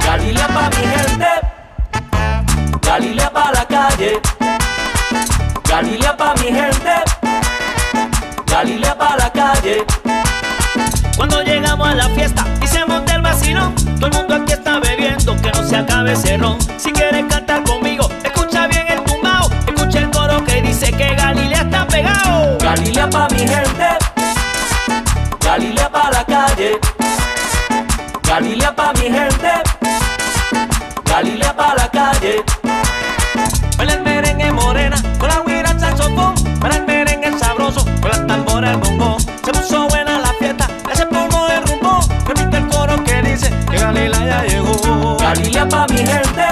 Galilea pa' mi gente, Galilea pa' la calle, Galilea pa' mi gente, Galilea pa' la calle. Cuando llegamos a la fiesta y se monta el vacilón, todo el mundo aquí está bebiendo, que no se acabe ese ron. Si quieres cantar conmigo, escucha bien el tumbao, escucha el coro que dice que Galilea está pegado. Galilea pa' mi gente, Galilea pa' la calle, Galilea pa' mi gente, Galilea pa' la calle. Baila el merengue morena, con la guira al saxofón, baila el merengue sabroso, con la tambora al bongo. Se puso buena la fiesta, ese polvo de rumbo, repite el coro que dice que Galilea ya llegó. Galilea pa' mi gente,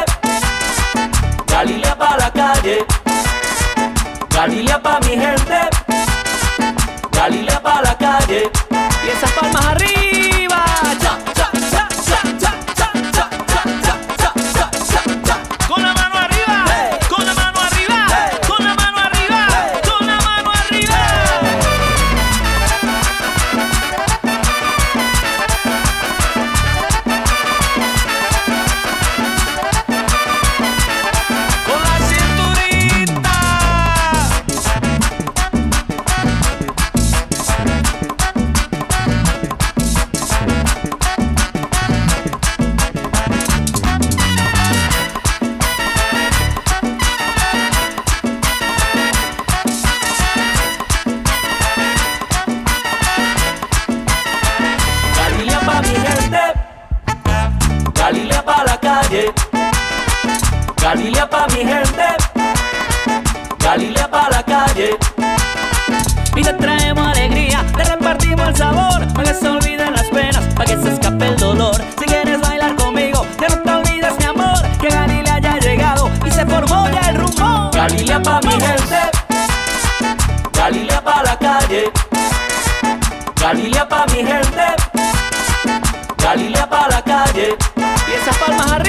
Galilea pa' la calle, Galilea pa' mi gente, Galilea pa' la calle. Y esas palmas arriba, cha, cha, cha, cha, cha, cha, cha, cha, cha, cha, cha, cha. Con la mano arriba, con la mano arriba, con la mano arriba, con la mano arriba. Con la cinturita. Galilea pa' mi gente, Galilea pa' la calle, Galilea pa' mi gente, Galilea pa' la calle. Y te traemos alegría, te repartimos el sabor, para que se olviden las penas, para que se escape el dolor. Si quieres bailar conmigo, que no te olvides mi amor, que Galilea ya ha llegado y se formó ya el rumbo. Galilea pa' mi gente, Galilea pa' la calle, Galilea pa' mi gente, Galilea pa' la calle. Y esas palmas arriba.